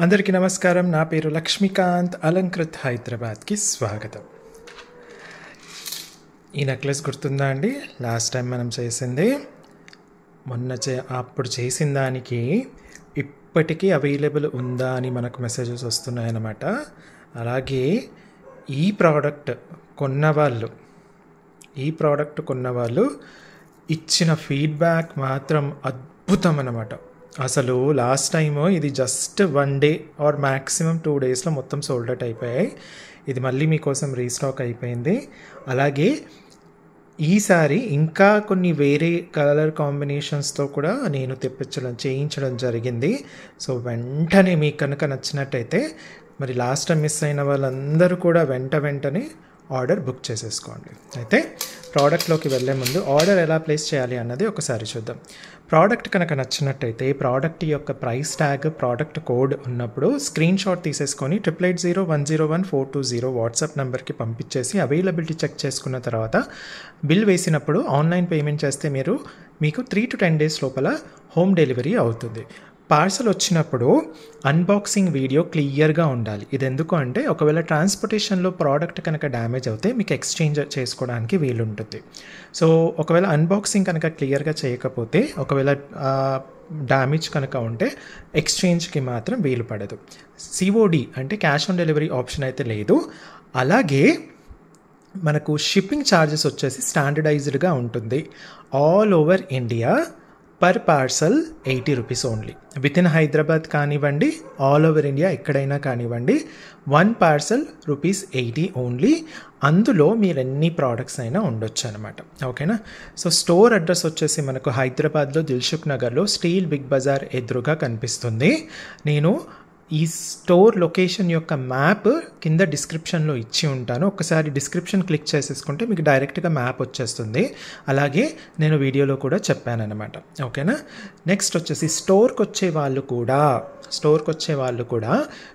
అందరికీ నమస్కారం. నా పేరు లక్ష్మీకాంత్. అలంకృత్ హైదరాబాద్కి స్వాగతం. ఈ నెక్లెస్ గుర్తుందా అండి? లాస్ట్ టైం మనం చేసింది అప్పుడు చేసిన దానికి ఇప్పటికీ అవైలబుల్ ఉందా అని మనకు మెసేజెస్ వస్తున్నాయన్నమాట. అలాగే ఈ ప్రోడక్ట్ కొన్నవాళ్ళు ఇచ్చిన ఫీడ్బ్యాక్ మాత్రం అద్భుతం అన్నమాట. అసలు లాస్ట్ టైము ఇది జస్ట్ 1 డే ఆర్ మ్యాక్సిమం 2 డేస్లో మొత్తం సోల్డ్ అవుట్ అయిపోయాయి. ఇది మళ్ళీ మీకోసం రీస్టాక్ అయిపోయింది. అలాగే ఈసారి ఇంకా కొన్ని వేరే కలర్ కాంబినేషన్స్తో కూడా నేను చేయించడం జరిగింది. సో వెంటనే మీకు కనుక నచ్చినట్టయితే మరి లాస్ట్ టైం మిస్ అయిన వాళ్ళందరూ కూడా వెంటనే ఆర్డర్ బుక్ చేసేసుకోండి. అయితే ప్రోడక్ట్లోకి వెళ్ళే ముందు ఆర్డర్ ఎలా ప్లేస్ చేయాలి అన్నది ఒకసారి చూద్దాం. ప్రోడక్ట్ కనుక నచ్చినట్టయితే ప్రోడక్ట్ యొక్క ప్రైస్ ట్యాగ్, ప్రోడక్ట్ కోడ్ ఉన్నప్పుడు స్క్రీన్ షాట్ తీసేసుకొని 8801011420 వాట్సాప్ నెంబర్కి పంపించేసి అవైలబిలిటీ చెక్ చేసుకున్న తర్వాత బిల్ వేసినప్పుడు ఆన్లైన్ పేమెంట్ చేస్తే మీకు 3 to 10 డేస్ లోపల హోమ్ డెలివరీ అవుతుంది. పార్సల్ వచ్చినప్పుడు అన్బాక్సింగ్ వీడియో క్లియర్గా ఉండాలి. ఇది ఎందుకు అంటే ఒకవేళ ట్రాన్స్పోర్టేషన్లో ప్రోడక్ట్ కనుక డ్యామేజ్ అవుతే మీకు ఎక్స్చేంజ్ చేసుకోవడానికి వీలుంటుంది. సో ఒకవేళ అన్బాక్సింగ్ కనుక క్లియర్గా చేయకపోతే, ఒకవేళ డ్యామేజ్ కనుక ఉంటే ఎక్స్చేంజ్కి మాత్రం వీలు పడదు. సిఓడి అంటే క్యాష్ ఆన్ డెలివరీ ఆప్షన్ అయితే లేదు. అలాగే మనకు షిప్పింగ్ ఛార్జెస్ వచ్చేసి స్టాండర్డైజ్డ్గా ఉంటుంది. All over India per parcel 80 rupees only. With in Hyderabad కానివ్వండి, ఆల్ ఓవర్ ఇండియా ఎక్కడైనా కానివ్వండి, 1 పార్సల్ ₹80 ఓన్లీ. అందులో మీరు ఎన్ని ప్రోడక్ట్స్ అయినా ఉండొచ్చు అనమాట. ఓకేనా? సో స్టోర్ అడ్రస్ వచ్చేసి మనకు హైదరాబాద్లో దిల్సుఖ్ నగర్లో స్టీల్ బిగ్ బజార్ ఎదురుగా కనిపిస్తుంది. నేను ఈ స్టోర్ లొకేషన్ యొక్క మ్యాప్ కింద డిస్క్రిప్షన్లో ఇచ్చి ఉంటాను. ఒకసారి డిస్క్రిప్షన్ క్లిక్ చేసేసుకుంటే మీకు డైరెక్ట్గా మ్యాప్ వచ్చేస్తుంది. అలాగే నేను వీడియోలో కూడా చెప్పాను అనమాట. ఓకేనా? నెక్స్ట్ వచ్చేసి స్టోర్కి వచ్చే వాళ్ళు కూడా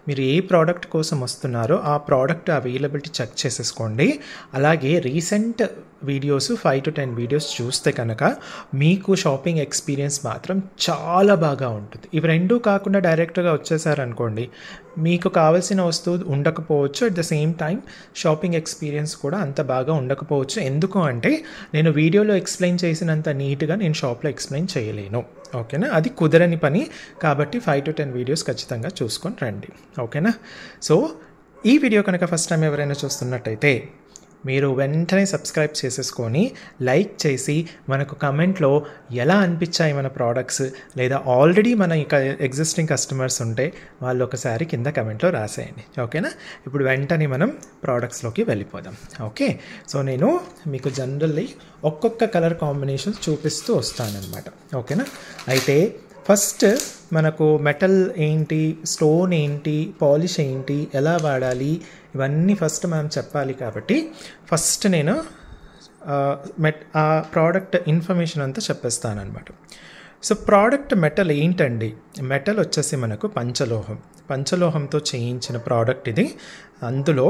మీరు ఏ ప్రోడక్ట్ కోసం వస్తున్నారో ఆ ప్రోడక్ట్ అవైలబిలిటీ చెక్ చేసేసుకోండి. అలాగే రీసెంట్ వీడియోస్ 5 to 10 వీడియోస్ చూస్తే కనుక మీకు షాపింగ్ ఎక్స్పీరియన్స్ మాత్రం చాలా బాగా ఉంటుంది. ఇవి రెండూ కాకుండా డైరెక్ట్గా వచ్చేసారనుకోండి, మీకు కావాల్సిన వస్తువు ఉండకపోవచ్చు. At the same time shopping experience కూడా అంత బాగా ఉండకపోవచ్చు. ఎందుకు అంటే నేను వీడియోలో ఎక్స్ప్లెయిన్ చేసినంత నీట్గా నేను షాప్లో ఎక్స్ప్లెయిన్ చేయలేను. ఓకేనా? అది కుదరని పని. కాబట్టి 5 to 10 వీడియోస్ ఖచ్చితంగా చూసుకొని రండి. ఓకేనా? సో ఈ వీడియో కనుక ఫస్ట్ టైం ఎవరైనా చూస్తున్నట్టయితే మీరు వెంటనే సబ్స్క్రైబ్ చేసేసుకొని లైక్ చేసి మనకు కమెంట్లో ఎలా అనిపించాయి మన ప్రోడక్ట్స్, లేదా ఆల్రెడీ మన ఎగ్జిస్టింగ్ కస్టమర్స్ ఉంటే వాళ్ళు ఒకసారి కింద కమెంట్లో రాసేయండి. ఓకేనా? ఇప్పుడు వెంటనే మనం ప్రోడక్ట్స్లోకి వెళ్ళిపోదాం. ఓకే? సో నేను మీకు జనరల్లీ ఒక్కొక్క కలర్ కాంబినేషన్స్ చూపిస్తూ వస్తానన్నమాట. ఓకేనా? అయితే ఫస్ట్ మనకు మెటల్ ఏంటి, స్టోన్ ఏంటి, పాలిష్ ఏంటి, ఎలా వాడాలి, ఇవన్నీ ఫస్ట్ మనం చెప్పాలి. కాబట్టి ఫస్ట్ నేను ఆ ప్రోడక్ట్ ఇన్ఫర్మేషన్ అంతా చెప్పేస్తానమాట. సో ప్రోడక్ట్ మెటల్ ఏంటండి? మెటల్ వచ్చేసి మనకు పంచలోహంతో చేయించిన ప్రోడక్ట్ ఇది. అందులో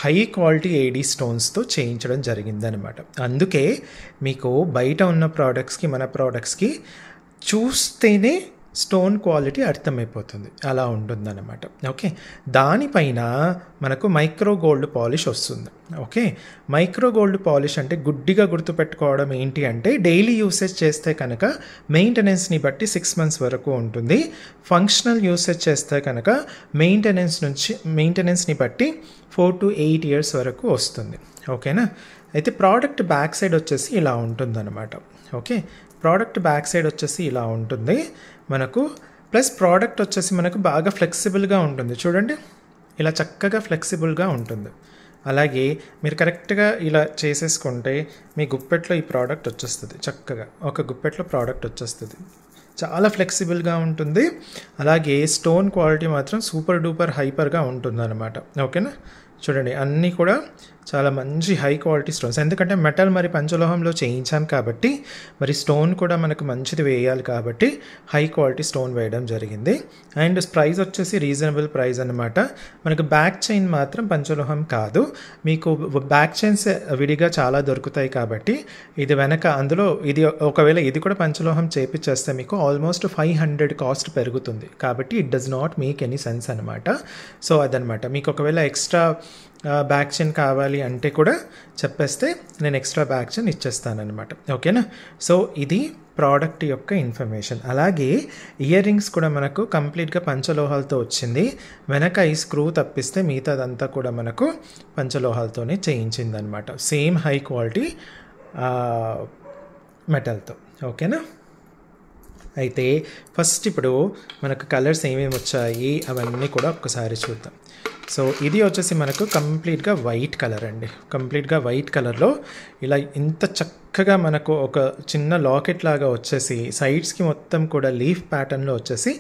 హై క్వాలిటీ ఏడీ స్టోన్స్తో చేయించడం జరిగిందనమాట. అందుకే మీకు బయట ఉన్న ప్రోడక్ట్స్కి మన ప్రోడక్ట్స్కి చూస్తేనే స్టోన్ క్వాలిటీ అర్థమైపోతుంది. అలా ఉంటుందన్నమాట. ఓకే? దానిపైన మనకు మైక్రో గోల్డ్ పాలిష్ వస్తుంది. ఓకే? మైక్రో గోల్డ్ పాలిష్ అంటే గుడ్డిగా గుర్తుపెట్టుకోవడం ఏంటి అంటే డైలీ యూసేజ్ చేస్తే కనుక మెయింటెనెన్స్ని బట్టి 6 months వరకు ఉంటుంది. ఫంక్షనల్ యూసేజ్ చేస్తే కనుక మెయింటెనెన్స్ని బట్టి 4 to 8 years వరకు వస్తుంది. ఓకేనా? అయితే ప్రోడక్ట్ బ్యాక్ సైడ్ వచ్చేసి ఇలా ఉంటుందన్నమాట. ఓకే? ప్రోడక్ట్ బ్యాక్ సైడ్ వచ్చేసి ఇలా ఉంటుంది మనకు. ప్లస్ ప్రోడక్ట్ వచ్చేసి మనకు బాగా ఫ్లెక్సిబుల్గా ఉంటుంది. చూడండి, ఇలా చక్కగా ఫ్లెక్సిబుల్గా ఉంటుంది. అలాగే మీరు కరెక్ట్గా ఇలా చేసేసుకుంటే మీ గుప్పెట్లో ఈ ప్రోడక్ట్ వచ్చేస్తుంది. చక్కగా ఒక గుప్పెట్లో ప్రోడక్ట్ వచ్చేస్తుంది. చాలా ఫ్లెక్సిబుల్గా ఉంటుంది. అలాగే స్టోన్ క్వాలిటీ మాత్రం సూపర్ డూపర్ హైపర్గా ఉంటుంది అనమాట. ఓకేనా? చూడండి, అన్నీ కూడా చాలా మంచి హై క్వాలిటీ స్టోన్స్. ఎందుకంటే మెటల్ మరి పంచలోహంలో చేయించాం కాబట్టి మరి స్టోన్ కూడా మనకు మంచిది వేయాలి కాబట్టి హై క్వాలిటీ స్టోన్ వేయడం జరిగింది. అండ్ ప్రైస్ వచ్చేసి రీజనబుల్ ప్రైస్ అన్నమాట. మనకు బ్యాక్ చైన్ మాత్రం పంచలోహం కాదు, మీకు బ్యాక్ చైన్స్ విడిగా చాలా దొరుకుతాయి కాబట్టి ఇది వెనక అందులో ఇది ఒకవేళ ఇది కూడా పంచలోహం చేపించేస్తే మీకు ఆల్మోస్ట్ 500 కాస్ట్ పెరుగుతుంది కాబట్టి it does not make any sense అనమాట. సో అదనమాట. మీకు ఒకవేళ ఎక్స్ట్రా బ్యాక్ చైన్ కావాలి అంటే కూడా చెప్పేస్తే నేను ఎక్స్ట్రా బ్యాక్ చైన్ ఇచ్చేస్తానమాట. ఓకేనా. సో ఇది ప్రోడక్ట్ యొక్క ఇన్ఫర్మేషన్. అలాగే ఇయర్ రింగ్స్ కూడా మనకు కంప్లీట్గా పంచలోహాలతో వచ్చింది. వెనక ఈ స్క్రూ తప్పిస్తే మిగతాదంతా కూడా మనకు పంచలోహాలతోనే చేయించిందనమాట. సేమ్ హై క్వాలిటీ మెటల్తో. ఓకేనా. అయితే ఫస్ట్ ఇప్పుడు మనకు కలర్స్ ఏమేమి వచ్చాయి అవన్నీ కూడా ఒక్కసారి చూద్దాం. సో ఇది వచ్చేసి మనకు కంప్లీట్గా వైట్ కలర్ అండి. కంప్లీట్గా వైట్ కలర్లో ఇలా ఇంత చక్కగా మనకు ఒక చిన్న లాకెట్ లాగా వచ్చేసి సైడ్స్కి మొత్తం కూడా లీఫ్ ప్యాటర్న్లో వచ్చేసి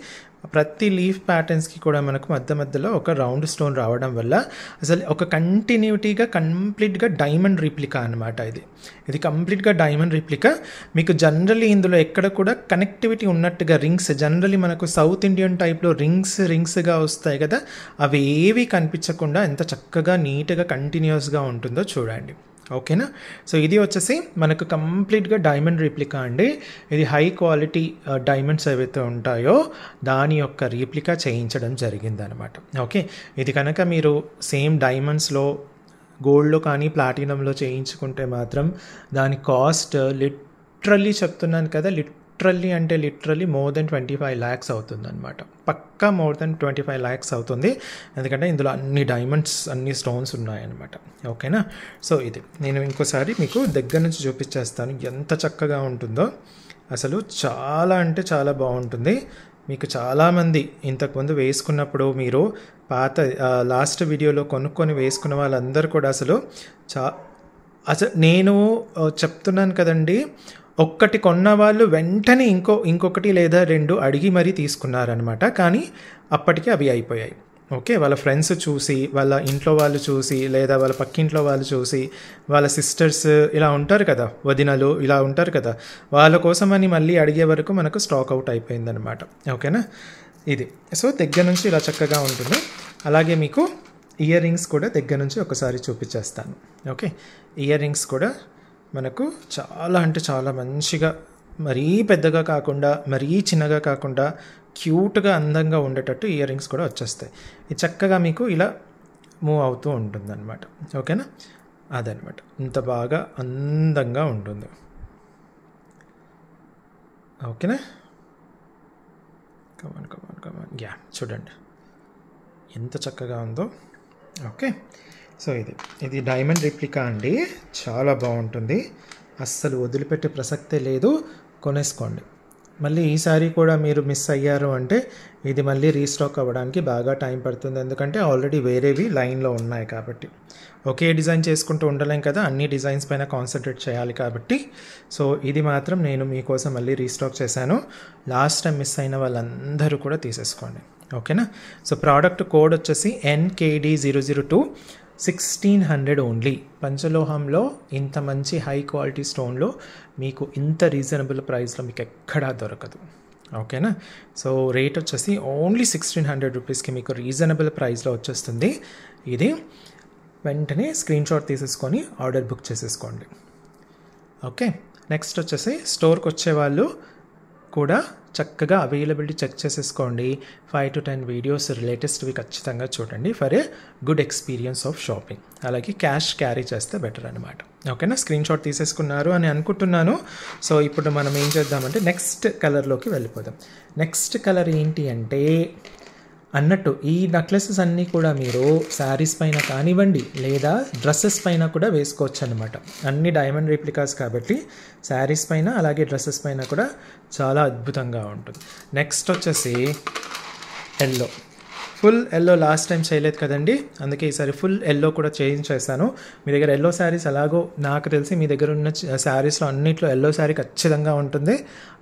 ప్రతి లీఫ్ ప్యాటర్న్స్కి కూడా మనకు మధ్య మధ్యలో ఒక రౌండ్ స్టోన్ రావడం వల్ల అసలు ఒక కంటిన్యూటీగా కంప్లీట్గా డైమండ్ రిప్లికా అనమాట. ఇది కంప్లీట్గా డైమండ్ రిప్లికా. మీకు జనరల్లీ ఇందులో ఎక్కడ కూడా కనెక్టివిటీ ఉన్నట్టుగా రింగ్స్ జనరల్లీ మనకు సౌత్ ఇండియన్ టైప్లో రింగ్స్గా వస్తాయి కదా, అవి ఏవి కనిపించకుండా ఎంత చక్కగా నీట్గా కంటిన్యూస్గా ఉంటుందో చూడండి. ఓకేనా. సో ఇది వచ్చేసి మనకు కంప్లీట్గా డైమండ్ రీప్లికా అండి. ఇది హై క్వాలిటీ డైమండ్స్ ఏవైతే ఉంటాయో దాని యొక్క రీప్లికా చేయించడం జరిగిందనమాట. ఓకే. ఇది కనుక మీరు సేమ్ డైమండ్స్లో గోల్డ్లో కానీ ప్లాటినంలో చేయించుకుంటే మాత్రం దాని కాస్ట్ లిటరల్లీ చెప్తున్నాను కదా, లిటరల్లీ మోర్ దెన్ 25 lakhs అవుతుందన్నమాట. పక్కా మోర్ దెన్ 25 lakhs అవుతుంది. ఎందుకంటే ఇందులో అన్ని డైమండ్స్ అన్ని స్టోన్స్ ఉన్నాయన్నమాట. ఓకేనా. సో ఇది నేను ఇంకోసారి మీకు దగ్గర నుంచి చూపించేస్తాను ఎంత చక్కగా ఉంటుందో. అసలు చాలా అంటే చాలా బాగుంటుంది. మీకు చాలామంది ఇంతకుముందు వేసుకున్నప్పుడు మీరు పాత లాస్ట్ వీడియోలో కొనుక్కొని వేసుకున్న వాళ్ళందరూ కూడా అసలు నేను చెప్తున్నాను కదండి, ఒక్కటి కొన్న వాళ్ళు వెంటనే ఇంకొకటి లేదా 2 అడిగి మరీ తీసుకున్నారనమాట. కానీ అప్పటికి అవి అయిపోయాయి. ఓకే. వాళ్ళ ఫ్రెండ్స్ చూసి, వాళ్ళ ఇంట్లో వాళ్ళు చూసి, లేదా వాళ్ళ పక్కింట్లో వాళ్ళు చూసి, వాళ్ళ సిస్టర్స్ ఇలా ఉంటారు కదా, వదినలు ఇలా ఉంటారు కదా, వాళ్ళ కోసమని మళ్ళీ అడిగే వరకు మనకు స్టాక్ అవుట్ అయిపోయిందనమాట. ఓకేనా. ఇది సో దగ్గర నుంచి ఇలా చక్కగా ఉంటుంది. అలాగే మీకు ఇయర్ రింగ్స్ కూడా దగ్గర నుంచి ఒకసారి చూపించేస్తాను. ఓకే. ఇయర్ రింగ్స్ కూడా మనకు చాలా అంటే చాలా మంచిగా, మరీ పెద్దగా కాకుండా మరీ చిన్నగా కాకుండా క్యూట్గా అందంగా ఉండేటట్టు ఇయర్ రింగ్స్ కూడా వచ్చేస్తాయి. ఇది చక్కగా మీకు ఇలా మూవ్ అవుతూ ఉంటుందన్నమాట. ఓకేనా. అదనమాట. ఇంత బాగా అందంగా ఉంటుంది. ఓకేనా. కమాన్ యా, చూడండి ఎంత చక్కగా ఉందో. ఓకే. సో ఇది డైమండ్ రిప్లికా అండి. చాలా బాగుంటుంది. అస్సలు వదిలిపెట్టే ప్రసక్తే లేదు. కొనేసుకోండి. మళ్ళీ ఈసారి కూడా మీరు మిస్ అయ్యారు అంటే ఇది మళ్ళీ రీస్టాక్ అవ్వడానికి బాగా టైం పడుతుంది. ఎందుకంటే ఆల్రెడీ వేరేవి లైన్లో ఉన్నాయి కాబట్టి. ఒకే డిజైన్ చేసుకుంటూ ఉండలేం కదా, అన్ని డిజైన్స్ పైన కాన్సన్ట్రేట్ చేయాలి కాబట్టి. సో ఇది మాత్రం నేను మీకోసం మళ్ళీ రీస్టాక్ చేశాను. లాస్ట్ టైం మిస్ అయిన వాళ్ళందరూ కూడా తీసేసుకోండి. ఓకేనా. సో ప్రోడక్ట్ కోడ్ వచ్చేసి NKD002 1600 ఓన్లీ. పంచలోహంలో ఇంత మంచి హై క్వాలిటీ స్టోన్లో మీకు ఇంత రీజనబుల్ ప్రైస్లో మీకు ఎక్కడా దొరకదు. ఓకేనా. సో రేట్ వచ్చేసి ఓన్లీ 1600 రూపీస్కి మీకు రీజనబుల్ ప్రైస్లో వచ్చేస్తుంది. ఇది వెంటనే స్క్రీన్ షాట్ తీసేసుకొని ఆర్డర్ బుక్ చేసేసుకోండి. ఓకే. నెక్స్ట్ వచ్చేసి స్టోర్కి వచ్చేవాళ్ళు కూడా చక్కగా అవైలబిలిటీ చెక్ చేసేసుకోండి. 5 to 10 వీడియోస్ లేటెస్ట్వి ఖచ్చితంగా చూడండి for a good experience of shopping. అలాగే క్యాష్ క్యారీ చేస్తే బెటర్ అనమాట. ఓకేనా. స్క్రీన్ షాట్ తీసేసుకున్నారు అని అనుకుంటున్నాను. సో ఇప్పుడు మనం ఏం చేద్దామంటే నెక్స్ట్ కలర్లోకి వెళ్ళిపోదాం. నెక్స్ట్ కలర్ ఏంటి అంటే అన్నట్టు ఈ నెక్లెసెస్ అన్నీ కూడా మీరు శారీస్ పైన కానివ్వండి లేదా డ్రెస్సెస్ పైన కూడా వేసుకోవచ్చు అనమాట. అన్ని డైమండ్ రిప్లికాస్ కాబట్టి శారీస్ పైన అలాగే డ్రెస్సెస్ పైన కూడా చాలా అద్భుతంగా ఉంటుంది. నెక్స్ట్ వచ్చేసి yellow. Full yellow last time చేయలేదు కదండి, అందుకే ఈసారి ఫుల్ ఎల్లో కూడా చేంజ్ చేశాను. మీ దగ్గర ఎల్లో శారీస్ ఎలాగో నాకు తెలిసి మీ దగ్గర ఉన్న శారీస్లో అన్నింటిలో ఎల్లో శారీ ఖచ్చితంగా ఉంటుంది.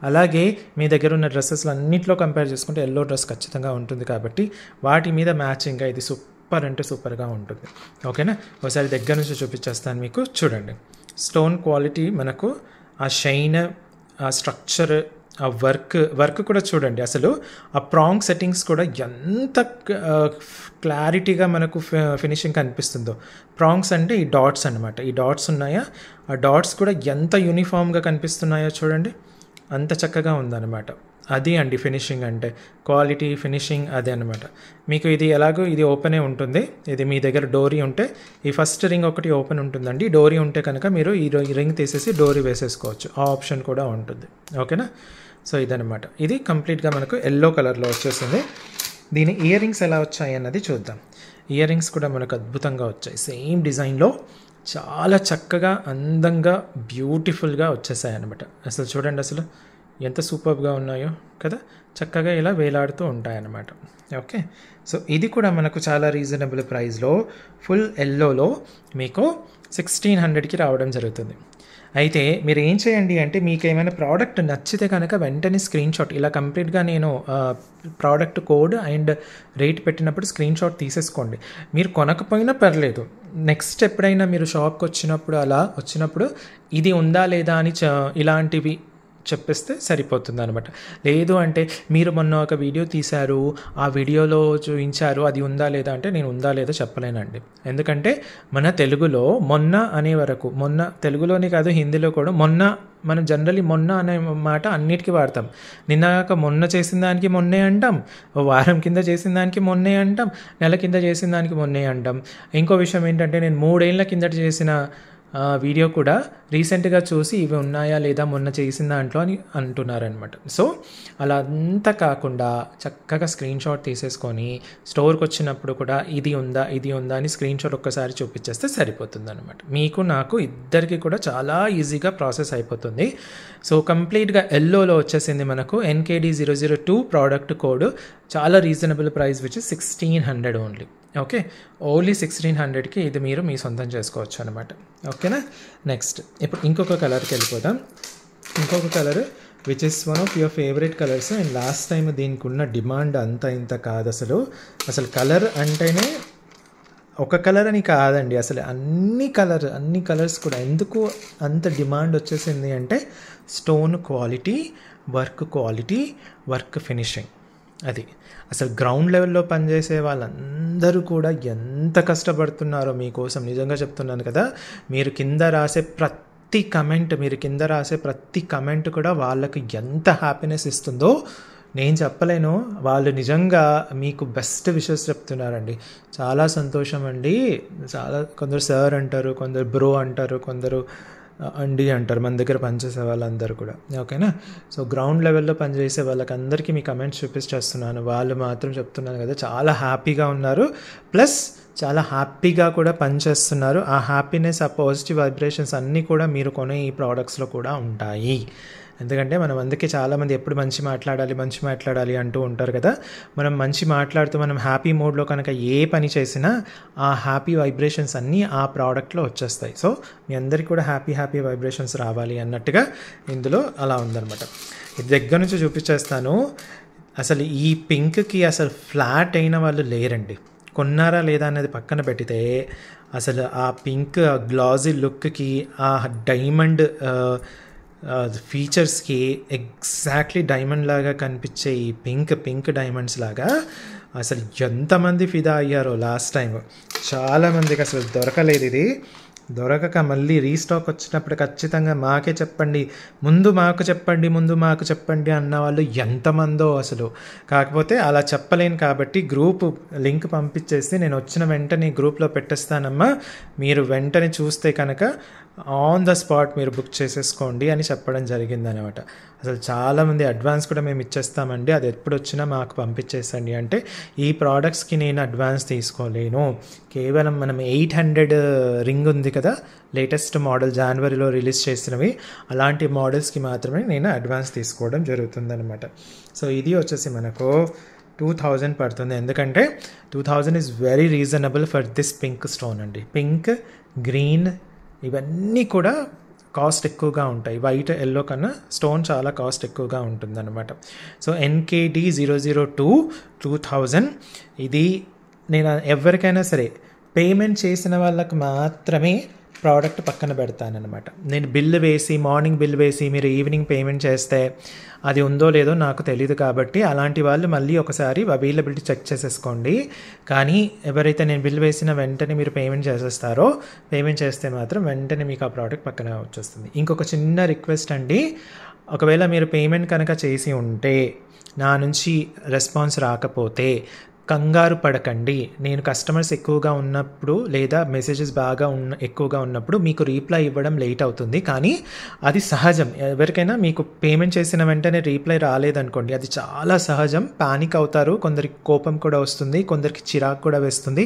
అలాగే మీ దగ్గర ఉన్న డ్రెస్సెస్లో అన్నింటిలో కంపేర్ చేసుకుంటే ఎల్లో డ్రెస్ ఖచ్చితంగా ఉంటుంది కాబట్టి వాటి మీద మ్యాచింగ్గా ఇది సూపర్ అంటే సూపర్గా ఉంటుంది. ఓకేనా, ఒకసారి దగ్గర నుంచి చూపించేస్తాను మీకు. చూడండి, స్టోన్ క్వాలిటీ మనకు, ఆ షైన్, ఆ స్ట్రక్చర్, ఆ వర్క్ కూడా చూడండి. అసలు ఆ ప్రాంగ్ సెట్టింగ్స్ కూడా ఎంత క్లారిటీగా మనకు ఫినిషింగ్ కనిపిస్తుందో. ప్రాంగ్స్ అంటే ఈ డాట్స్ అనమాట. ఈ డాట్స్ ఉన్నాయా, ఆ డాట్స్ కూడా ఎంత యూనిఫామ్గా కనిపిస్తున్నాయో చూడండి, అంత చక్కగా ఉందన్నమాట. అది అండి ఫినిషింగ్ అంటే, క్వాలిటీ ఫినిషింగ్ అదే అనమాట. మీకు ఇది ఎలాగో ఇది ఓపెనే ఉంటుంది. ఇది మీ దగ్గర డోరీ ఉంటే, ఈ ఫస్ట్ రింగ్ ఒకటి ఓపెన్ ఉంటుందండి. డోరీ ఉంటే కనుక మీరు ఈ రింగ్ తీసేసి డోరీ వేసేసుకోవచ్చు, ఆ ఆప్షన్ కూడా ఉంటుంది. ఓకేనా, సో ఇదనమాట. ఇది కంప్లీట్గా మనకు ఎల్లో కలర్లో వచ్చేసింది. దీని ఇయర్ రింగ్స్ ఎలా వచ్చాయి అన్నది చూద్దాం. ఇయర్ రింగ్స్ కూడా మనకు అద్భుతంగా వచ్చాయి, సేమ్ డిజైన్లో చాలా చక్కగా అందంగా బ్యూటిఫుల్గా వచ్చేసాయి అనమాట. అసలు చూడండి, అసలు ఎంత సూపర్గా ఉన్నాయో కదా, చక్కగా ఇలా వేలాడుతూ ఉంటాయన్నమాట. ఓకే, సో ఇది కూడా మనకు చాలా రీజనబుల్ ప్రైస్లో ఫుల్ ఎల్లోలో మీకు 1600కి రావడం జరుగుతుంది. అయితే మీరు ఏం చేయండి అంటే, మీకు ఏమైనా ప్రోడక్ట్ నచ్చితే కనుక వెంటనే స్క్రీన్ షాట్, ఇలా కంప్లీట్గా నేను ప్రోడక్ట్ కోడ్ అండ్ రేట్ పెట్టినప్పుడు స్క్రీన్ షాట్ తీసేసుకోండి. మీరు కొనకపోయినా పర్లేదు, నెక్స్ట్ ఎప్పుడైనా మీరు షాప్కి వచ్చినప్పుడు అలా వచ్చినప్పుడు ఇది ఉందా లేదా అని ఇలాంటివి చెప్పేస్తే సరిపోతుంది అనమాట. లేదు అంటే మీరు మొన్న ఒక వీడియో తీశారు, ఆ వీడియోలో చూపించారు, అది ఉందా లేదా అంటే నేను ఉందా లేదో చెప్పలేనండి. ఎందుకంటే మన తెలుగులో మొన్న అనే వరకు, మొన్న తెలుగులోనే కాదు హిందీలో కూడా మొన్న, మనం జనరల్లీ మొన్న అనే మాట అన్నిటికీ వాడతాం. నిన్నగాక మొన్న చేసిన దానికి మొన్నే అంటాం, వారం కింద చేసిన దానికి మొన్నే అంటాం, నెల కింద చేసిన దానికి మొన్నే అంటాం. ఇంకో విషయం ఏంటంటే, నేను 3 ఏళ్ళ కిందట చేసిన వీడియో కూడా రీసెంట్గా చూసి ఇవి ఉన్నాయా లేదా మొన్న చేసిన దాంట్లో అని అంటున్నారనమాట. సో అలా అంతా కాకుండా చక్కగా స్క్రీన్ షాట్ తీసేసుకొని స్టోర్కి వచ్చినప్పుడు కూడా ఇది ఉందా అని స్క్రీన్ షాట్ ఒక్కసారి చూపించేస్తే సరిపోతుంది అనమాట. మీకు నాకు ఇద్దరికి కూడా చాలా ఈజీగా ప్రాసెస్ అయిపోతుంది. సో కంప్లీట్గా ఎల్లోలో వచ్చేసింది మనకు NKD 002 ప్రోడక్ట్ కోడ్, చాలా reasonable price which 1600 only. Okay, only 1600కి ఇది మీరు మీ సొంతం చేసుకోవచ్చు అనమాట. ఓకేనా, నెక్స్ట్ ఇప్పుడు ఇంకొక కలర్కి వెళ్ళిపోదాం. ఇంకొక colour which is one of your favourite colours. And last time దీనికి ఉన్న డిమాండ్ అంత ఇంత కాదు. అసలు కలర్ అంటేనే ఒక కలర్ అని కాదండి, అసలు అన్ని కలర్స్ కూడా ఎందుకు అంత డిమాండ్ వచ్చేసింది అంటే, స్టోన్ క్వాలిటీ, వర్క్ ఫినిషింగ్. అది అసలు గ్రౌండ్ లెవెల్లో పనిచేసే వాళ్ళందరూ కూడా ఎంత కష్టపడుతున్నారో మీకోసం, నిజంగా చెప్తున్నాను కదా. మీరు కింద రాసే ప్రతి కమెంట్ కూడా వాళ్ళకి ఎంత హ్యాపీనెస్ ఇస్తుందో నేను చెప్పలేను. వాళ్ళు నిజంగా మీకు బెస్ట్ విషెస్ చెప్తున్నారండి. చాలా సంతోషం అండి. కొందరు సార్ అంటారు, కొందరు బ్రో అంటారు, కొందరు అండి అంటారు మన దగ్గర పనిచేసే వాళ్ళందరూ కూడా. ఓకేనా, సో గ్రౌండ్ లెవెల్లో పనిచేసే వాళ్ళకి అందరికీ మీ కమెంట్స్ చూపిస్తున్నాను. వాళ్ళు మాత్రం చెప్తున్నాను కదా, చాలా హ్యాపీగా ఉన్నారు, ప్లస్ చాలా హ్యాపీగా కూడా పనిచేస్తున్నారు. ఆ హ్యాపీనెస్, ఆ పాజిటివ్ వైబ్రేషన్స్ అన్నీ కూడా మీరు కొనే ఈ ప్రోడక్ట్స్లో కూడా ఉంటాయి. ఎందుకంటే మనం అందుకే చాలామంది ఎప్పుడు మంచి మాట్లాడాలి అంటూ ఉంటారు కదా. మనం మంచి మాట్లాడుతూ మనం హ్యాపీ మోడ్లో కనుక ఏ పని చేసినా ఆ హ్యాపీ వైబ్రేషన్స్ అన్నీ ఆ ప్రోడక్ట్లో వచ్చేస్తాయి. సో మీ అందరికీ కూడా హ్యాపీ వైబ్రేషన్స్ రావాలి అన్నట్టుగా ఇందులో అలా ఉందన్నమాట. ఇది దగ్గర నుంచి చూపించేస్తాను. అసలు ఈ పింక్కి అసలు ఫ్లాట్ అయిన వాళ్ళు లేరండి. కొన్నారా లేదా అనేది పక్కన పెడితే అసలు ఆ పింక్ గ్లాజీ లుక్కి, ఆ డైమండ్ ఫీచర్స్కి ఎగ్జాక్ట్లీ డైమండ్ లాగా కనిపించే ఈ పింక్ డైమండ్స్ లాగా అసలు ఎంతమంది ఫిదా అయ్యారో లాస్ట్ టైం. చాలామందికి అసలు దొరకలేదు. ఇది దొరకక మళ్ళీ రీస్టాక్ వచ్చినప్పుడు ఖచ్చితంగా మాకే చెప్పండి, ముందు మాకు చెప్పండి అన్న వాళ్ళు ఎంతమందో అసలు. కాకపోతే అలా చెప్పలేను కాబట్టి గ్రూప్ లింక్ పంపించేసి నేను వచ్చిన వెంటనే గ్రూప్లో పెట్టేస్తానమ్మా, మీరు వెంటనే చూస్తే కనుక ఆన్ ద స్పాట్ మీరు బుక్ చేసేసుకోండి అని చెప్పడం జరిగింది అనమాట. అసలు చాలామంది అడ్వాన్స్ కూడా మేము ఇచ్చేస్తామండి, అది ఎప్పుడు వచ్చినా మాకు పంపించేసండి అంటే, ఈ ప్రోడక్ట్స్కి నేను అడ్వాన్స్ తీసుకోలేను. కేవలం మనం 800 రింగ్ ఉంది కదా, లేటెస్ట్ మోడల్ జనవరిలో రిలీజ్ చేసినవి, అలాంటి మోడల్స్కి మాత్రమే నేను అడ్వాన్స్ తీసుకోవడం జరుగుతుందనమాట. సో ఇది వచ్చేసి మనకు 2000 పడుతుంది. ఎందుకంటే 2000 is very reasonable for this pink stone అండి. పింక్, గ్రీన్ ఇవన్నీ కూడా కాస్ట్ ఎక్కువగా ఉంటాయి. వైట్, ఎల్లో కన్నా స్టోన్ చాలా కాస్ట్ ఎక్కువగా ఉంటుందన్నమాట. సో NKD 002 2000 ఇది నేను ఎవరికైనా సరే పేమెంట్ చేసిన వాళ్ళకి మాత్రమే ప్రోడక్ట్ పక్కన పెడతానమాట. నేను బిల్లు వేసి మార్నింగ్ బిల్ వేసి మీరు ఈవినింగ్ పేమెంట్ చేస్తే అది ఉందో లేదో నాకు తెలియదు. కాబట్టి అలాంటి వాళ్ళు మళ్ళీ ఒకసారి అవైలబిలిటీ చెక్ చేసేసుకోండి. కానీ ఎవరైతే నేను బిల్ వేసిన వెంటనే మీరు పేమెంట్ చేసేస్తారో, పేమెంట్ చేస్తే మాత్రం వెంటనే మీకు ఆ ప్రోడక్ట్ పక్కన వచ్చేస్తుంది. ఇంకొక చిన్న రిక్వెస్ట్ అండి, ఒకవేళ మీరు పేమెంట్ కనుక చేసి ఉంటే నా నుంచి రెస్పాన్స్ రాకపోతే కంగారు పడకండి. నేను కస్టమర్స్ ఎక్కువగా ఉన్నప్పుడు లేదా మెసేజెస్ బాగా ఎక్కువగా ఉన్నప్పుడు మీకు రీప్లై ఇవ్వడం లేట్ అవుతుంది. కానీ అది సహజం. ఎవరికైనా మీకు పేమెంట్ చేసిన వెంటనే రీప్లై రాలేదనుకోండి, అది చాలా సహజం. పానిక్ అవుతారు, కొందరికి కోపం కూడా వస్తుంది, కొందరికి చిరాకు కూడా వేస్తుంది,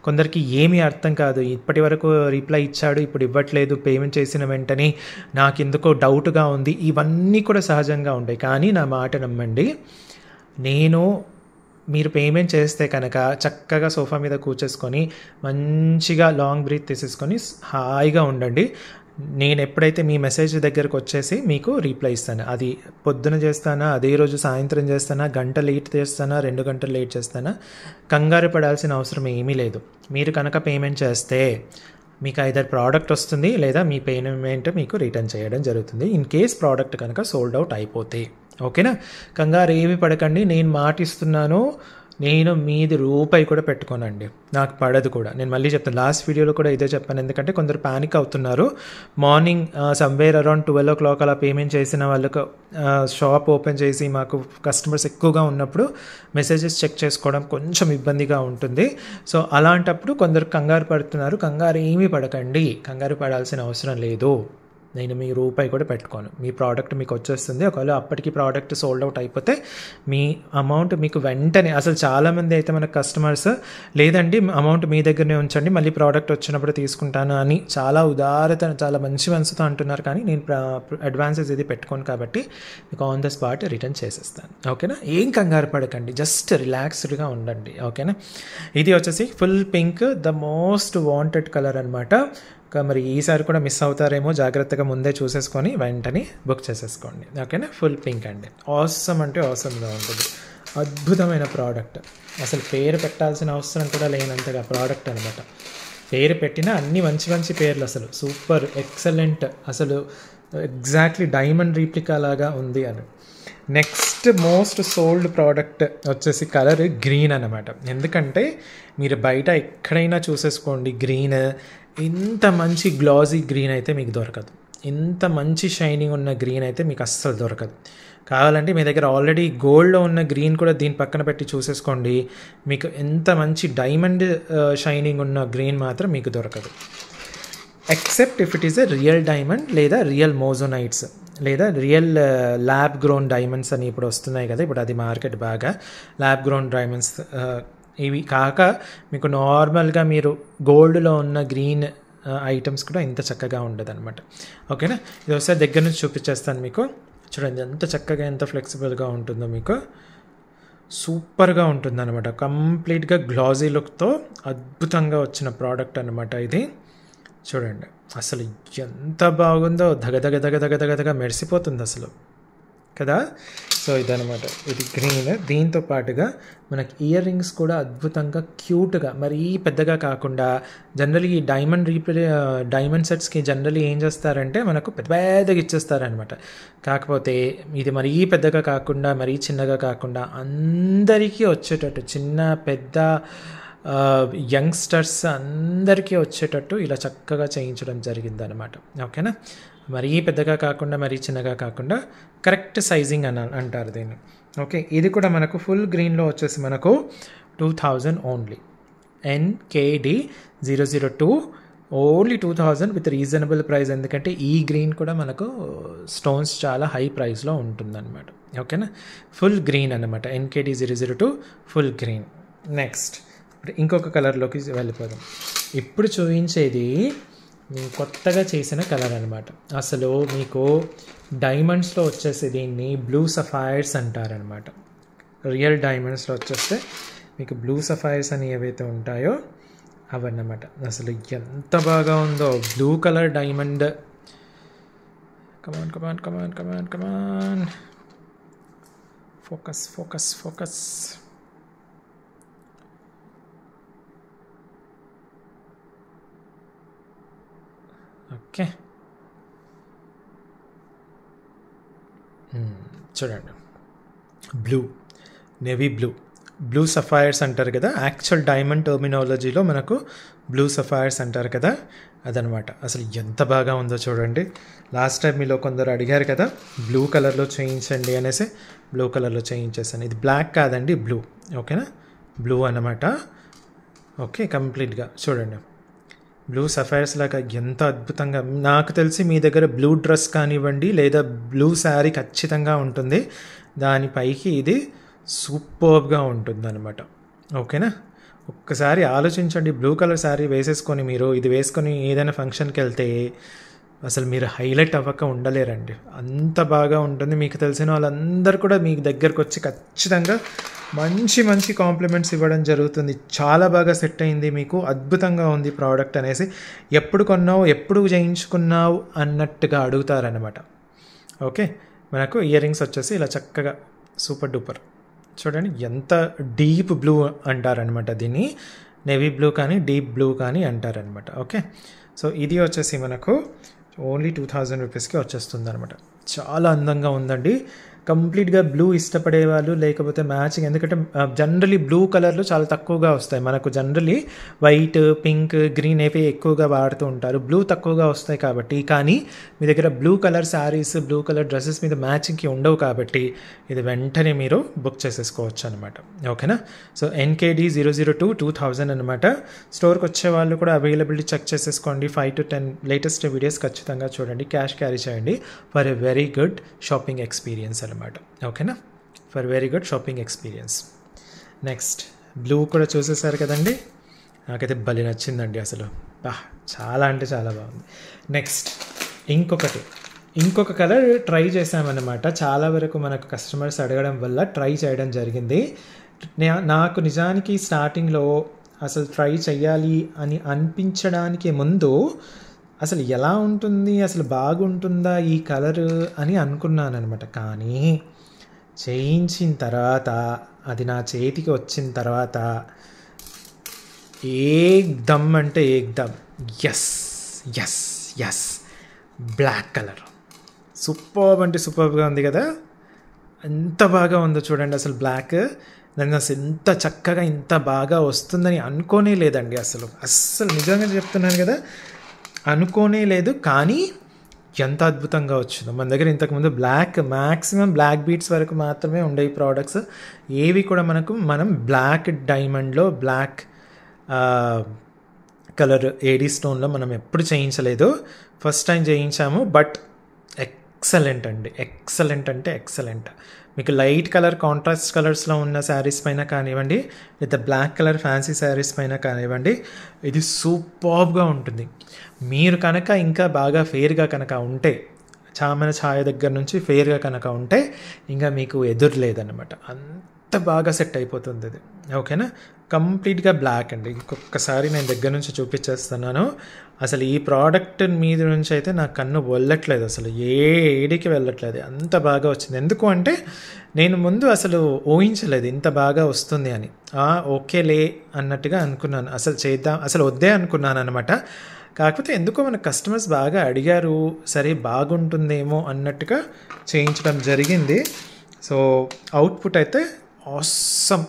కొందరికి ఏమీ అర్థం కాదు. ఇప్పటి వరకు రీప్లై ఇచ్చాడు, ఇప్పుడు ఇవ్వట్లేదు, పేమెంట్ చేసిన వెంటనే నాకు ఎందుకో డౌట్గా ఉంది. ఇవన్నీ కూడా సహజంగా ఉంటాయి. కానీ నా మాట నమ్మండి, మీరు పేమెంట్ చేస్తే కనుక చక్కగా సోఫా మీద కూర్చేసుకొని మంచిగా లాంగ్ బ్రీత్ తీసేసుకొని హాయిగా ఉండండి. నేను ఎప్పుడైతే మీ మెసేజ్ దగ్గరకు వచ్చేసి మీకు రీప్లై ఇస్తాను, అది పొద్దున చేస్తానా, అదే రోజు సాయంత్రం చేస్తానా, గంట లేట్ చేస్తానా, 2 గంటలు లేట్ చేస్తానా, కంగారు పడాల్సిన అవసరం ఏమీ లేదు. మీరు కనుక పేమెంట్ చేస్తే మీకు ఐదర్ ప్రోడక్ట్ వస్తుంది లేదా మీ పేమెంట్ మీకు రిటర్న్ చేయడం జరుగుతుంది. ఇన్ కేస్ ప్రోడక్ట్ కనుక సోల్డ్ అవుట్ అయిపోతే. ఓకేనా? కంగారు ఏమి పడకండి. నేను మాటిస్తున్నాను, నేను మీది రూపాయి కూడా పెట్టుకోనండి, నాకు పడదు కూడా. నేను మళ్ళీ చెప్తాను, లాస్ట్ వీడియోలో కూడా ఇదే చెప్పాను. ఎందుకంటే కొందరు ప్యానిక్ అవుతున్నారు. మార్నింగ్ సమ్వేర్ అరౌండ్ 12 o'clock అలా పేమెంట్ చేసిన వాళ్ళకు షాప్ ఓపెన్ చేసి మాకు కస్టమర్స్ ఎక్కువగా ఉన్నప్పుడు మెసేజెస్ చెక్ చేసుకోవడం కొంచెం ఇబ్బందిగా ఉంటుంది. సో అలాంటప్పుడు కొందరు కంగారు పడుతున్నారు. కంగారు ఏమీ పడకండి, కంగారు పడాల్సిన అవసరం లేదు. నేను మీ రూపాయి కూడా పెట్టుకోను, మీ ప్రోడక్ట్ మీకు వచ్చేస్తుంది. ఒకవేళ అప్పటికి ప్రోడక్ట్ సోల్డ్ అవుట్ అయిపోతే మీ అమౌంట్ మీకు వెంటనే, అసలు చాలామంది అయితే మన కస్టమర్స్ లేదండి అమౌంట్ మీ దగ్గరనే ఉంచండి, మళ్ళీ ప్రోడక్ట్ వచ్చినప్పుడు తీసుకుంటాను అని చాలా ఉదారత, చాలా మంచి మనసుతో అంటున్నారు. కానీ నేను అడ్వాన్సెస్ ఇది పెట్టుకోను కాబట్టి మీకు ఆన్ ద స్పాట్ రిటర్న్ చేసేస్తాను. ఓకేనా? ఏం కంగారు పడకండి, జస్ట్ రిలాక్స్డ్గా ఉండండి. ఓకేనా? ఇది వచ్చేసి full pink, the most wanted colour అనమాట. మరి ఈసారి కూడా మిస్ అవుతారేమో, జాగ్రత్తగా ముందే చూసేసుకొని వెంటనే బుక్ చేసేసుకోండి. ఓకేనా? ఫుల్ పింక్ అండి, ఆసమ్ అంటే ఆసమ్గా ఉంటుంది. అద్భుతమైన ప్రోడక్ట్, అసలు పేరు పెట్టాల్సిన అవసరం కూడా లేనంతగా ప్రోడక్ట్ అనమాట. పేరు పెట్టినా అన్ని మంచి మంచి పేర్లు, అసలు సూపర్ ఎక్సలెంట్, అసలు ఎగ్జాక్ట్లీ డైమండ్ రీప్లికా లాగా ఉంది అని. నెక్స్ట్ మోస్ట్ సోల్డ్ ప్రోడక్ట్ వచ్చేసి కలర్ గ్రీన్ అనమాట. ఎందుకంటే మీరు బయట ఎక్కడైనా చూసేసుకోండి, గ్రీన్ ఇంత మంచి గ్లాజీ గ్రీన్ అయితే మీకు దొరకదు, ఇంత మంచి షైనింగ్ ఉన్న గ్రీన్ అయితే మీకు అస్సలు దొరకదు. కావాలంటే మీ దగ్గర ఆల్రెడీ గోల్డ్లో ఉన్న గ్రీన్ కూడా దీని పక్కన పెట్టి చూసేసుకోండి, మీకు ఎంత మంచి డైమండ్ షైనింగ్ ఉన్న గ్రీన్ మాత్రం మీకు దొరకదు. Except if it is a real diamond లేదా రియల్ మోజోనైట్స్ లేదా రియల్ ల్యాబ్ గ్రోన్ డైమండ్స్ అని ఇప్పుడు వస్తున్నాయి కదా, ఇప్పుడు అది మార్కెట్ బాగా. ల్యాబ్ గ్రోన్ డైమండ్స్ ఇవి కాక మీకు నార్మల్గా మీరు గోల్డ్లో ఉన్న గ్రీన్ ఐటమ్స్ కూడా ఇంత చక్కగా ఉండదు అనమాట. ఓకేనా? ఇది ఒకసారి దగ్గర నుంచి చూపించేస్తాను మీకు. చూడండి ఎంత చక్కగా, ఎంత ఫ్లెక్సిబుల్గా ఉంటుందో, మీకు సూపర్గా ఉంటుంది అనమాట. కంప్లీట్గా గ్లాజీ లుక్తో అద్భుతంగా వచ్చిన ప్రోడక్ట్ అనమాట ఇది. చూడండి అసలు ఎంత బాగుందో, దగదగ దగదగ దగదగ మెరిసిపోతుంది అసలు కదా. సో ఇదనమాట, ఇది గ్రీన్. దీంతో పాటుగా మనకి ఇయర్ రింగ్స్ కూడా అద్భుతంగా క్యూట్గా, మరీ పెద్దగా కాకుండా, జనరల్లీ ఈ డైమండ్ సెట్స్కి జనరల్లీ ఏం చేస్తారంటే మనకు పెద్ద పెద్దగా ఇచ్చేస్తారనమాట. కాకపోతే ఇది మరీ పెద్దగా కాకుండా, మరీ చిన్నగా కాకుండా, అందరికీ వచ్చేటట్టు, చిన్న పెద్ద యంగ్స్టర్స్ అందరికీ వచ్చేటట్టు ఇలా చక్కగా చేయించడం జరిగిందనమాట. ఓకేనా? మరీ పెద్దగా కాకుండా, మరీ చిన్నగా కాకుండా, కరెక్ట్ సైజింగ్ అని అంటారు దీన్ని. ఓకే, ఇది కూడా మనకు ఫుల్ గ్రీన్లో వచ్చేసి మనకు 2000 only, NKD002 only 2000 with reasonable price. ఎందుకంటే ఈ గ్రీన్ కూడా మనకు స్టోన్స్ చాలా హై ప్రైస్లో ఉంటుందన్నమాట. ఓకేనా? ఫుల్ గ్రీన్ అనమాట, NKD002 ఫుల్ గ్రీన్. నెక్స్ట్ ఇంకొక కలర్లోకి వెళ్ళిపోదాం. ఇప్పుడు చూపించేది కొత్తగా చేసిన కలర్ అనమాట. అసలు మీకు డైమండ్స్లో వచ్చేసి దీన్ని బ్లూ సఫైర్స్ అంటారనమాట. రియల్ డైమండ్స్లో వచ్చేస్తే మీకు బ్లూ సఫైర్స్ అని ఏవైతే ఉంటాయో అవన్నమాట. అసలు ఎంత బాగా ఉందో బ్లూ కలర్ డైమండ్. కమాన్ కమాన్ కమాన్ కమాన్ కమాన్, ఫోకస్ ఫోకస్ ఫోకస్. ఓకే, చూడండి బ్లూ, నేవీ బ్లూ సఫైర్స్ అంటారు కదా, యాక్చువల్ డైమండ్ టర్మినాలజీలో మనకు బ్లూ సఫైర్స్ అంటారు కదా, అదనమాట. అసలు ఎంత బాగా ఉందో చూడండి. లాస్ట్ టైం మీలో కొందరు అడిగారు కదా బ్లూ కలర్లో చేయించండి అనేసి, బ్లూ కలర్లో చేయించేసాను. ఇది బ్లాక్ కాదండి, బ్లూ. ఓకేనా, బ్లూ అన్నమాట. ఓకే, కంప్లీట్గా చూడండి బ్లూ సఫైర్స్ లాగా ఎంత అద్భుతంగా. నాకు తెలిసి మీ దగ్గర బ్లూ డ్రెస్ కానివ్వండి లేదా బ్లూ శారీ ఖచ్చితంగా ఉంటుంది, దానిపైకి ఇది సూపర్గా ఉంటుందన్నమాట. ఓకేనా, ఒక్కసారి ఆలోచించండి. బ్లూ కలర్ శారీ వేసేసుకొని మీరు ఇది వేసుకొని ఏదైనా ఫంక్షన్కి వెళ్తే అసలు మీరు హైలైట్ అవ్వక ఉండలేరండి, అంత బాగా ఉంటుంది. మీకు తెలిసిన వాళ్ళందరూ కూడా మీ దగ్గరకు వచ్చి ఖచ్చితంగా మంచి కాంప్లిమెంట్స్ ఇవ్వడం జరుగుతుంది. చాలా బాగా సెట్ అయింది మీకు, అద్భుతంగా ఉంది ప్రోడక్ట్ అనేసి, ఎప్పుడు కొన్నావు, ఎప్పుడు చేయించుకున్నావు అన్నట్టుగా అడుగుతారనమాట. ఓకే, మనకు ఇయర్ రింగ్స్ వచ్చేసి ఇలా చక్కగా సూపర్ డూపర్ చూడండి, ఎంత డీప్ బ్లూ అంటారనమాట దీన్ని, నేవీ బ్లూ కానీ డీప్ బ్లూ కానీ అంటారనమాట. ఓకే, సో ఇది వచ్చేసి మనకు ఓన్లీ 2000 రూపీస్కి వచ్చేస్తుంది అనమాట. చాలా అందంగా ఉందండి. కంప్లీట్గా బ్లూ ఇష్టపడే వాళ్ళు లేకపోతే మ్యాచింగ్, ఎందుకంటే జనరలీ బ్లూ కలర్లు చాలా తక్కువగా వస్తాయి మనకు. జనరలీ వైట్, పింక్, గ్రీన్ ఏవి ఎక్కువగా వాడుతూ ఉంటారు, బ్లూ తక్కువగా వస్తాయి కాబట్టి. కానీ మీ దగ్గర blue colour saris, blue colour dresses మీద మ్యాచింగ్కి ఉండవు కాబట్టి ఇది వెంటనే మీరు బుక్ చేసేసుకోవచ్చు అనమాట. ఓకేనా, సో NKD 002 2000 అనమాట. స్టోర్కి వచ్చే వాళ్ళు కూడా అవైలబిలిటీ చెక్ చేసేసుకోండి. 5 to 10 లేటెస్ట్ వీడియోస్ ఖచ్చితంగా చూడండి, క్యాష్ క్యారీ చేయండి for a very good shopping experience అనమాట. ఓకేనా, for very good shopping experience. Next blue కూడా చూసేసారు కదండి, నాకైతే భలే నచ్చిందండి అసలు, చాలా అంటే చాలా బాగుంది. నెక్స్ట్ ఇంకొక కలర్ ట్రై చేసామన్నమాట. చాలా వరకు మనకు కస్టమర్స్ అడగడం వల్ల ట్రై చేయడం జరిగింది. నాకు నిజానికి స్టార్టింగ్లో అసలు ట్రై చేయాలి అని అనిపించడానికి ముందు అసలు ఎలా ఉంటుంది, అసలు బాగుంటుందా ఈ కలర్ అని అనుకున్నాను అనమాట. కానీ చేయించిన తర్వాత, అది నా చేతికి వచ్చిన తర్వాత ఏక్దమ్ అంటే ఏక్దమ్ ఎస్ బ్లాక్ కలర్ సూపర్బ్ అంటే సూపర్బ్గా ఉంది కదా, ఎంత బాగా ఉందో చూడండి. అసలు బ్లాక్ నేను అసలు ఇంత చక్కగా ఇంత బాగా వస్తుందని అనుకోనే లేదండి. అసలు నిజంగా చెప్తున్నాను కదా, అనుకోనే లేదు. కానీ ఎంత అద్భుతంగా వచ్చిందో. మన దగ్గర ఇంతకుముందు మ్యాక్సిమం బ్లాక్ బీట్స్ వరకు మాత్రమే ఉండే ఈ ప్రోడక్ట్స్ ఏవి కూడా మనం బ్లాక్ డైమండ్లో బ్లాక్ కలర్ ఏడీ స్టోన్లో మనం ఎప్పుడు చేయించలేదు, ఫస్ట్ టైం చేయించాము. బట్ ఎక్సలెంట్ అండి, ఎక్సలెంట్ అంటే ఎక్సలెంట్. మీకు లైట్ కలర్ కాంట్రాస్ట్ కలర్స్లో ఉన్న శారీస్ పైన కానివ్వండి లేదా బ్లాక్ కలర్ ఫ్యాన్సీ శారీస్ పైన కానివ్వండి, ఇది సూపర్గా ఉంటుంది. మీరు కనుక ఇంకా బాగా ఫేర్గా కనుక ఉంటే, చామన ఛాయ దగ్గర నుంచి ఫేర్గా కనుక ఉంటే ఇంకా మీకు ఎదురు లేదన్నమాట, అంత బాగా సెట్ అయిపోతుంది ఇది. ఓకేనా, కంప్లీట్గా బ్లాక్ అండి. ఇంకొకసారి నేను దగ్గర నుంచి చూపించేస్తున్నాను. అసలు ఈ ప్రోడక్ట్ మీద నుంచి అయితే నా కన్ను వెళ్ళట్లేదు, అసలు ఏడికి వెళ్ళట్లేదు, అంత బాగా వచ్చింది. ఎందుకు అంటే నేను ముందు అసలు ఊహించలేదు ఇంత బాగా వస్తుంది అని. ఓకేలే అన్నట్టుగా అనుకున్నాను, అసలు వద్దే అనుకున్నాను అనమాట. కాకపోతే ఎందుకో మన కస్టమర్స్ బాగా అడిగారు, సరే బాగుంటుందేమో అన్నట్టుగా చేయించడం జరిగింది. సో అవుట్పుట్ అయితే ఆసమ్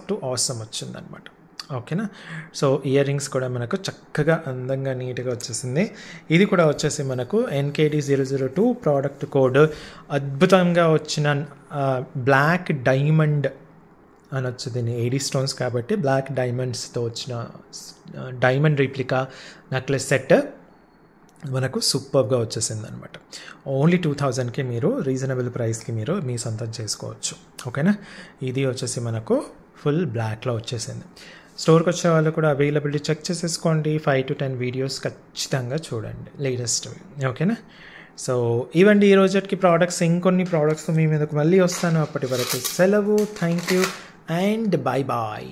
వచ్చిందనమాట. ఓకేనా, సో ఇయర్ రింగ్స్ కూడా మనకు చక్కగా అందంగా నీట్గా వచ్చేసింది. ఇది కూడా వచ్చేసి మనకు NKD 002 ప్రోడక్ట్ కోడ్. అద్భుతంగా వచ్చిన బ్లాక్ డైమండ్ అని వచ్చింది, ఏడీ స్టోన్స్ కాబట్టి బ్లాక్ డైమండ్స్తో వచ్చిన డైమండ్ రీప్లికా నెక్లెస్ సెట్ మనకు సూపర్గా వచ్చేసింది అనమాట. ఓన్లీ 2000కి మీరు రీజనబుల్ ప్రైస్కి మీరు మీ సొంతం చేసుకోవచ్చు. ఓకేనా, ఇది వచ్చేసి మనకు ఫుల్ బ్లాక్లో వచ్చేసింది. స్టోర్కి వచ్చే వాళ్ళు కూడా అవైలబిలిటీ చెక్ చేసేసుకోండి. 5 to 10 వీడియోస్ ఖచ్చితంగా చూడండి లేటెస్ట్వి. ఓకేనా, సో ఇవండి ఈ రోజుకి ప్రోడక్ట్స్. ఇంకొన్ని ప్రోడక్ట్స్ మీ మీదకు మళ్ళీ వస్తాను. అప్పటి వరకు సెలవు. Thank you and bye.